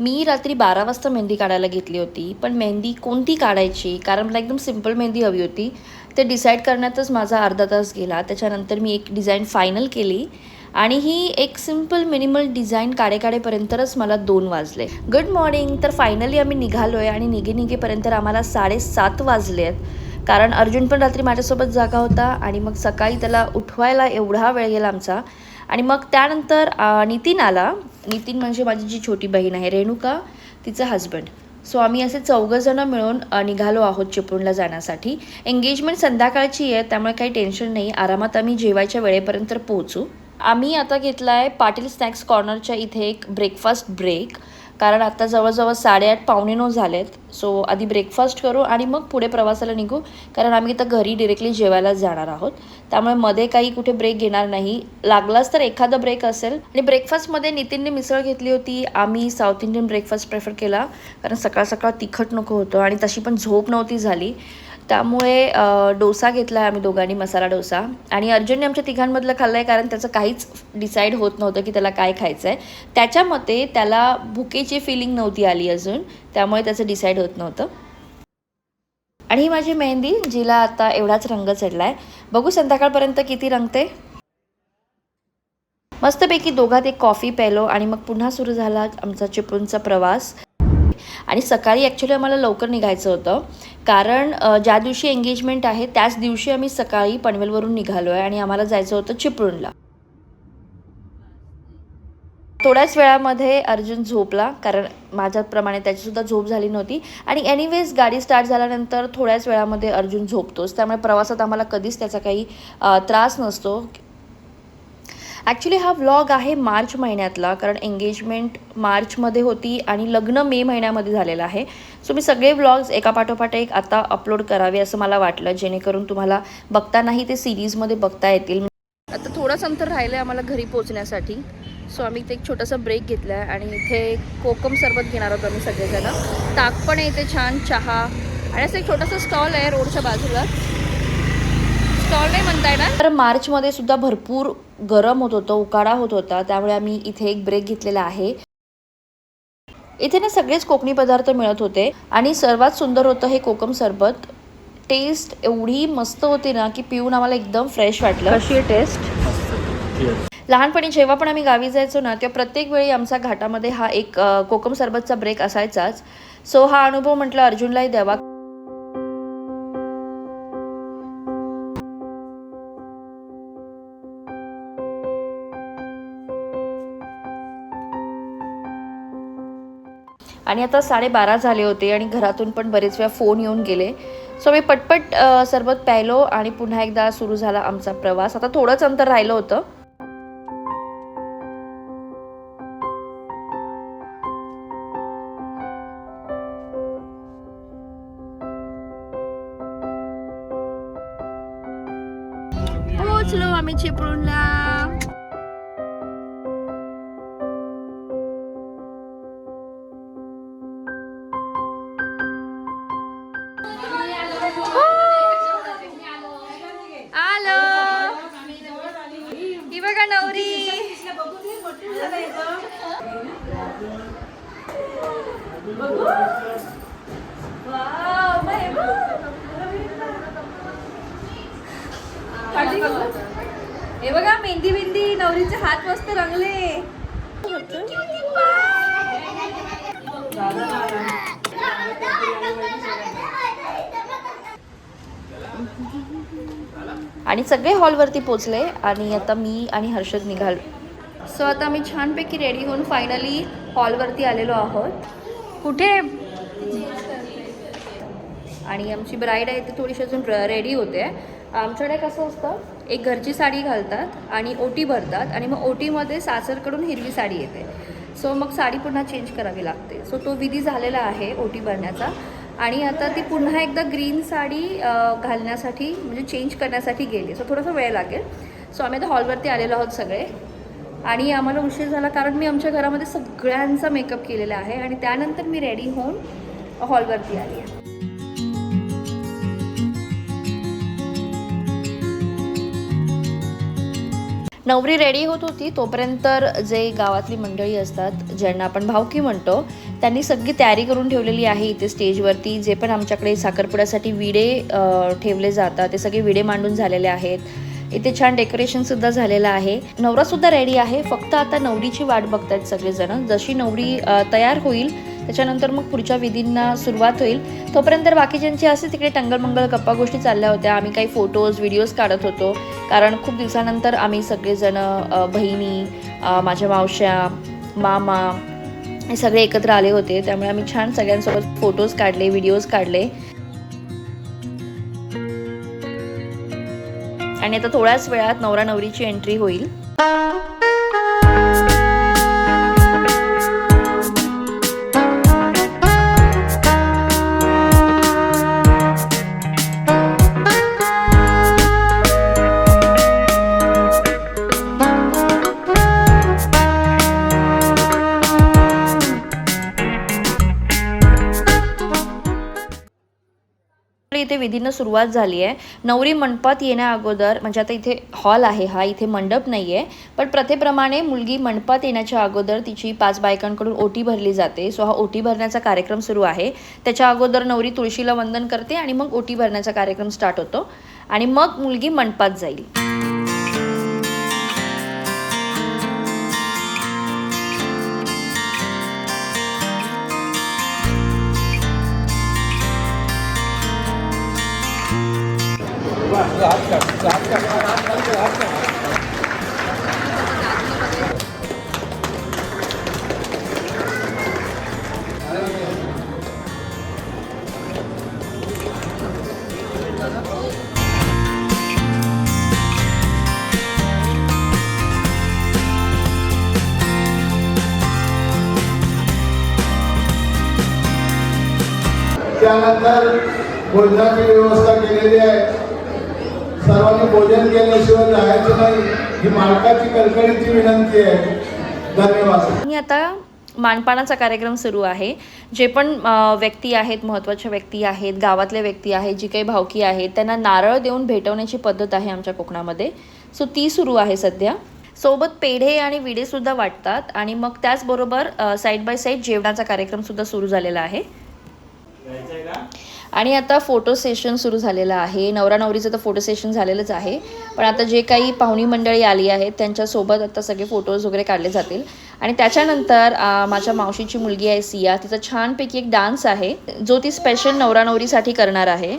मी रात्री 12 वाजता मेहंदी काढायला घेतली होती. पण मेहंदी कोणती काढायची? कारण मला एकदम सिंपल मेहंदी हवी होती. ते डिसाईड करण्यातच माझा अर्धा तास गेला. त्याच्यानंतर मी एक डिझाईन फायनल केली आणि ही एक सिंपल मिनिमल डिझाईन काढेपर्यंतच मला 2 वाजले. Good morning. तर फायनली आम्ही निघालो आहे आणि निघेपर्यंत आम्हाला 7:30 वाजले आहेत. कारण अर्जुन पण रात्री माझ्यासोबत जागा होता आणि मग सकाळी त्याला उठवायला एवढा वेळ गेला आमचा. आणि मग त्यानंतर नितीन आला. नितीन म्हणजे माझी जी छोटी बहीण आहे रेणुका, तिचा हजबंड. सो आम्ही असे 4 मिळून निघालो आहोत चिपळूणला जाण्यासाठी. एंगेजमेंट संध्याकाळची आहे, त्यामुळे काही टेन्शन नाही. आरामात आम्ही जेवायच्या वेळेपर्यंत पोहोचू. आम्ही आता घेतला आहे पाटील स्नॅक्स कॉर्नरच्या इथे एक ब्रेकफास्ट ब्रेक. कारण आता जवळजवळ 8:30 पावणे 9 झालेत. सो आधी ब्रेकफास्ट करू आणि मग पुढे प्रवासाला निघू. कारण आम्ही आता घरी डिरेक्टली जेवायला जाणार आहोत. त्यामुळे मध्ये काही कुठे ब्रेक घेणार नाही. लागलाच तर एखादा ब्रेक असेल. आणि ब्रेकफास्टमध्ये नितीनने मिसळ घेतली होती. आम्ही साऊथ इंडियन ब्रेकफास्ट प्रेफर केला. कारण सकाळ सकाळ तिखट नको होतं आणि तशी पण झोप नव्हती झाली. त्यामुळे डोसा घेतला आहे आम्ही दोघांनी, मसाला डोसा. आणि अर्जुनने आमच्या तिघांमधलं खाल्लं आहे, कारण त्याचं काहीच डिसाईड होत नव्हतं की त्याला काय खायचं आहे. त्याच्या मते त्याला भुकेची फिलिंग नव्हती आली अजून, त्यामुळे त्याचं डिसाईड होत नव्हतं. आणि ही माझी मेहंदी, जिला आता एवढाच रंग चढला आहे. बघू संध्याकाळपर्यंत किती रंगते. मस्तपैकी दोघात एक कॉफी प्यायलो आणि मग पुन्हा सुरू झाला आमचा चिपळूणचा प्रवास. आणि सकाळी ॲक्च्युली आम्हाला लवकर निघायचं होतं. कारण ज्या दिवशी एंगेजमेंट आहे त्याच दिवशी आम्ही सकाळी पनवेलवरून निघालो आहे आणि आम्हाला जायचं होतं चिपळूणला. थोड्याच वेळामध्ये अर्जुन झोपला, कारण माझ्याप्रमाणे त्याचीसुद्धा झोप झाली नव्हती. आणि एनिवेज गाडी स्टार्ट झाल्यानंतर थोड्याच वेळामध्ये अर्जुन झोपतोच, त्यामुळे प्रवासात आम्हाला कधीच त्याचा काही त्रास नसतो. ॲक्च्युली हा व्लॉग आहे मार्च महिन्यातला, कारण एंगेजमेंट मार्चमध्ये होती आणि लग्न मे महिन्यामध्ये झालेलं आहे. सो मी सगळे व्लॉग्स एकापाठोपाठ एक आता अपलोड करावे असं मला वाटलं, जेणेकरून तुम्हाला बघतानाही ते सिरीजमध्ये बघता येतील. आता थोडंच अंतर राहिलं आहे आम्हाला घरी पोहोचण्यासाठी. सो आम्ही इथे एक छोटासा ब्रेक घेतला आहे आणि इथे कोकम सरबत घेणार आहोत आम्ही सगळेजण. ताक पण आहे इथे, छान चहा. आणि असं एक छोटासा स्टॉल आहे रोडच्या बाजूला. स्टॉल नाही म्हणता येणार. तर मार्चमध्ये सुद्धा भरपूर गरम होत होतं, उकाडा होत होता, त्यामुळे आम्ही इथे एक ब्रेक घेतलेला आहे. इथे ना सगळेच कोकणी पदार्थ मिळत होते आणि सर्वात सुंदर होतं हे कोकम सरबत. टेस्ट एवढी मस्त होती ना की पिऊन आम्हाला एकदम फ्रेश वाटलं. कशी आहे टेस्ट? लहानपणी जेव्हा पण आम्ही गावी जायचो ना, तेव्हा प्रत्येक वेळी आमचा घाटामध्ये हा एक कोकम सरबतचा ब्रेक असायचाच. सो हा अनुभव म्हटलं अर्जुनलाही द्यावा. आणि आता 12:30 झाले होते आणि घरातून पण बरेच वेळा फोन येऊन गेले. सो मी पटपट सरबत प्यायलो आणि पुन्हा एकदा सुरू झाला आमचा प्रवास. आता थोडंच अंतर राहिलं होतं. पोहोचलो आम्ही चिपळूणला. आलो. ही बघा नवरी. हे बघा मेहंदी बिंदी, नवरीचे हात मस्त रंगले. आणि सगळे हॉलवरती पोचले आणि आता मी आणि हर्षद निघालो. सो आता आम्ही छानपैकी रेडी होऊन फायनली हॉलवरती आलेलो आहोत. कुठे आणि आमची ब्राईड आहे ती थोडीशी अजून रेडी होते. आमच्याकडे कसं असतं, एक घरची साडी घालतात आणि ओटी भरतात आणि मग ओटीमध्ये सासरकडून हिरवी साडी येते. सो मग साडी पुन्हा चेंज करावी लागते. सो तो विधी झालेला आहे ओटी भरण्याचा. आणि आता ती पुन्हा एकदा ग्रीन साडी घालण्यासाठी म्हणजे चेंज करण्यासाठी गेली. सो थोडासा वेळ लागेल. सो आम्ही आता हॉलवरती आलेलो आहोत सगळे. आणि आम्हाला उशीर झाला कारण मी आमच्या घरामध्ये सगळ्यांचा मेकअप केलेला आहे आणि त्यानंतर मी रेडी होऊन हॉलवरती आली आहे. नवरी रेडी होत होती तोपर्यंत जे गावातली मंडळी असतात ज्यांना आपण भावकी म्हणतो त्यांनी सगळी तयारी करून ठेवलेली आहे इथे स्टेजवरती. जे पण आमच्याकडे साखरपुड्यासाठी विडे ठेवले जातात ते सगळे विडे मांडून झालेले आहेत. इथे छान डेकोरेशनसुद्धा झालेलं आहे. नवरासुद्धा रेडी आहे, फक्त आता नवरीची वाट बघतायत सगळेजण. जशी नवरी तयार होईल त्याच्यानंतर मग पुढच्या विधींना सुरुवात होईल. तोपर्यंत बाकीच्यांची असे तिकडे टंगलमंगल गप्पा गोष्टी चालल्या होत्या. आम्ही काही फोटोज व्हिडिओज काढत होतो कारण खूप दिवसानंतर आम्ही सगळेजण बहिणी, माझ्या मावश्या, मामा हे सगळे एकत्र आले होते. त्यामुळे आम्ही छान सगळ्यांसोबत फोटोज काढले, व्हिडिओज काढले. आणि आता थोड्याच वेळात नवरा नवरीची एंट्री होईल. इथे विधींना सुरुवात झाली आहे. नवरी मंडपात येण्या अगोदर, म्हणजे आता इथे हॉल आहे हा, इथे मंडप नाही आहे, पण प्रथेप्रमाणे मुलगी मंडपात येण्याच्या अगोदर तिची 5 बायकांकडून ओटी भरली जाते. सो हा ओटी भरण्याचा कार्यक्रम सुरू आहे. त्याच्या अगोदर नवरी तुळशीला वंदन करते आणि मग ओटी भरण्याचा कार्यक्रम स्टार्ट होतो आणि मग मुलगी मंडपात जाईल. त्यानंतर भोजनाची व्यवस्था केलेली आहे. सर्वांनी भोजन केल्याशिवाय जायचं नाही ही मालकाची कळकळीची विनंती आहे. धन्यवाद. आणि आता मानपानाचा कार्यक्रम सुरू आहे. जे पण व्यक्ती आहेत, महत्त्वाच्या व्यक्ती आहेत, गावातल्या व्यक्ती आहेत, जी काही भावकी आहेत, त्यांना नारळ देऊन भेटवण्याची पद्धत आहे आमच्या कोकणामध्ये. सो ती सुरू आहे सध्या. सोबत पेढे आणि विडेसुद्धा वाटतात आणि मग त्याचबरोबर साईड बाय साईड जेवणाचा कार्यक्रमसुद्धा सुरू झालेला आहे. आणि आता फोटो सेशन सुरू झालेलं आहे. नवरा नवरीचं तर फोटो सेशन झालेलंच आहे, पण आता जे काही पाहुणी मंडळी आली आहेत त्यांच्यासोबत आता सगळे फोटोज वगैरे काढले जातील. आणि त्याच्यानंतर माझ्या मावशीची मुलगी आहे सिया, तिचा छानपैकी एक डान्स आहे जो ती स्पेशल नवरा नवरीसाठी करणार आहे.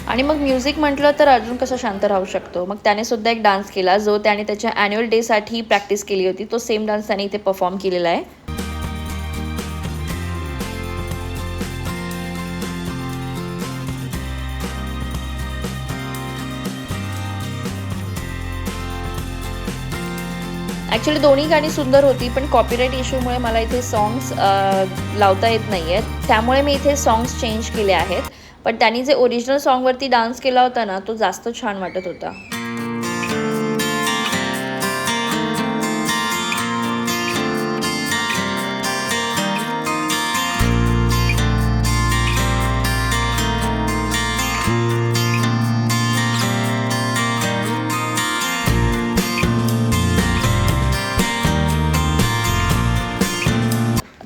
आणि मग म्युझिक म्हटलं तर अर्जुन कसं शांत राहू शकतो. मग त्याने सुद्धा एक डान्स केला जो त्याने त्याच्या ॲन्युअल डेसाठी प्रॅक्टिस केली होती. तो सेम डान्स त्याने इथे परफॉर्म केलेला आहे. ॲक्च्युली दोन्ही गाणी सुंदर होती, पण कॉपीराईट इश्यूमुळे मला इथे सॉंग्स लावता येत नाही आहेत. त्यामुळे मी इथे सॉंग्स चेंज केले आहेत. पण त्यांनी जे ओरिजिनल सॉन्गवरती डान्स केला होता ना, तो जास्त छान वाटत होता.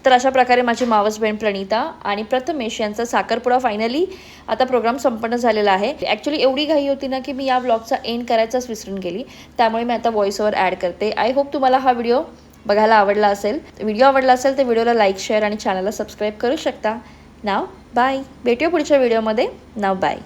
तर अशा प्रकारे माझी मावस बहीण प्रणिता आणि प्रथमेश यांचा साखरपुडा फायनली आता प्रोग्राम संपन्न झालेला आहे. ॲक्च्युली एवढी घाई होती ना की मी या व्लॉगचा एंड करायचाच विसरून गेली. त्यामुळे मी आता व्हॉइस ओव्हर ॲड करते. आय होप तुम्हाला हा व्हिडिओ बघायला आवडला असेल. व्हिडिओ आवडला असेल तर व्हिडिओला लाईक, शेअर आणि चॅनलला सबस्क्राईब करू शकता. नाव बाय. भेटूया पुढच्या व्हिडिओमध्ये. नाव बाय.